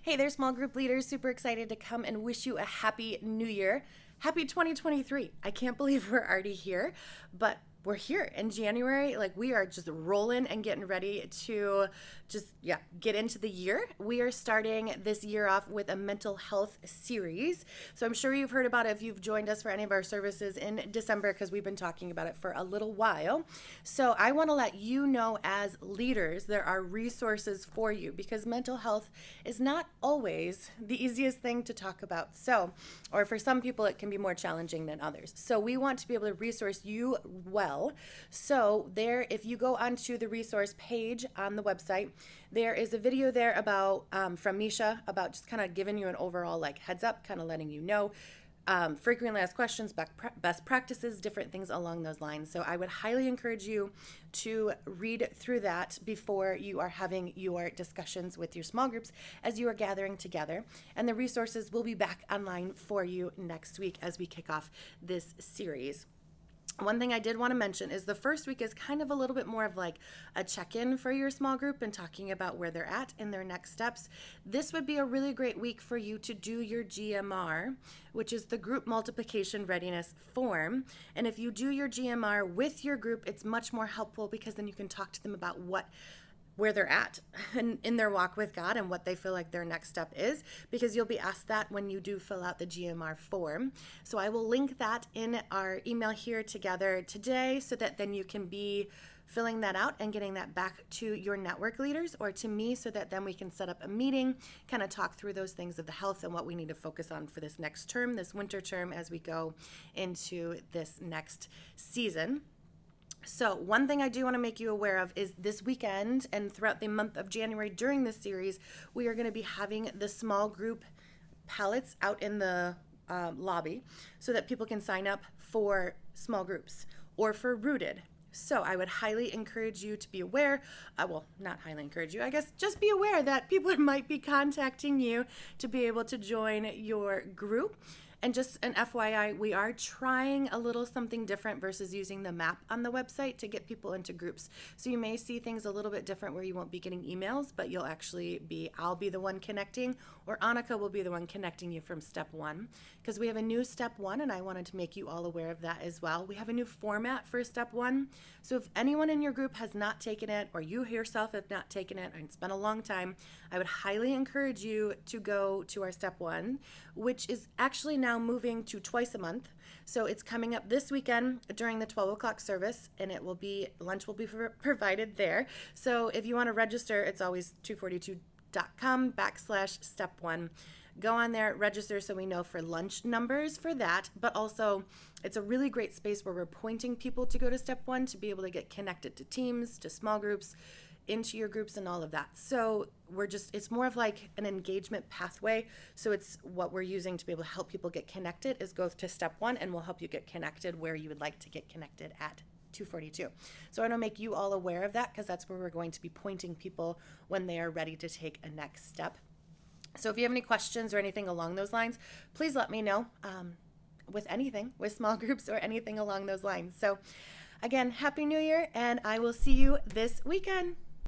Hey there, small group leaders. Super excited to come and wish you a happy new year. Happy 2023. I can't believe we're already here, but we're here in January. Like, we are just rolling and getting ready to get into the year. We are starting this year off with a mental health series. So I'm sure you've heard about it if you've joined us for any of our services in December, because we've been talking about it for a little while. So I want to let you know, as leaders, there are resources for you, because mental health is not always the easiest thing to talk about. So, or for some people, it can be more challenging than others. So we want to be able to resource you well. So there, if you go onto the resource page on the website, there is a video there about from Misha about just kind of giving you an overall like heads up, kind of letting you know frequently asked questions, best practices, different things along those lines. So I would highly encourage you to read through that before you are having your discussions with your small groups as you are gathering together. And the resources will be back online for you next week as we kick off this series. One thing I did want to mention is the first week is kind of a little bit more of like a check-in for your small group and talking about where they're at in their next steps. This would be a really great week for you to do your GMR, which is the group multiplication readiness form. And if you do your GMR with your group, it's much more helpful, because then you can talk to them about where they're at in their walk with God and what they feel like their next step is, because you'll be asked that when you do fill out the GMR form. So I will link that in our email here together today, so that then you can be filling that out and getting that back to your network leaders or to me, so that then we can set up a meeting, kind of talk through those things of the health and what we need to focus on for this next term, this winter term, as we go into this next season. So one thing I do want to make you aware of is this weekend and throughout the month of January during this series, we are going to be having the small group pallets out in the lobby, so that people can sign up for small groups or for Rooted. So I would highly encourage you to be aware, not highly encourage you, I guess just be aware that people might be contacting you to be able to join your group. And just an FYI, we are trying a little something different versus using the map on the website to get people into groups. So you may see things a little bit different, where you won't be getting emails, but I'll be the one connecting, or Annika will be the one connecting you from StepOne, because we have a new StepOne, and I wanted to make you all aware of that as well. We have a new format for StepOne. So if anyone in your group has not taken it, or you yourself have not taken it, and it's been a long time, I would highly encourage you to go to our StepOne, which is actually now moving to twice a month. So it's coming up this weekend during the 12 o'clock service, and lunch will be provided there. So if you want to register, it's always 242.com/StepOne. Go on there, register, so we know for lunch numbers for that. But also, it's a really great space where we're pointing people to go to StepOne to be able to get connected to teams, to small groups, into your groups and all of that. So it's more of like an engagement pathway. So it's what we're using to be able to help people get connected is go to StepOne, and we'll help you get connected where you would like to get connected at 242. So I want to make you all aware of that, because that's where we're going to be pointing people when they are ready to take a next step. So if you have any questions or anything along those lines, please let me know with anything, with small groups or anything along those lines. So again, Happy New Year, and I will see you this weekend.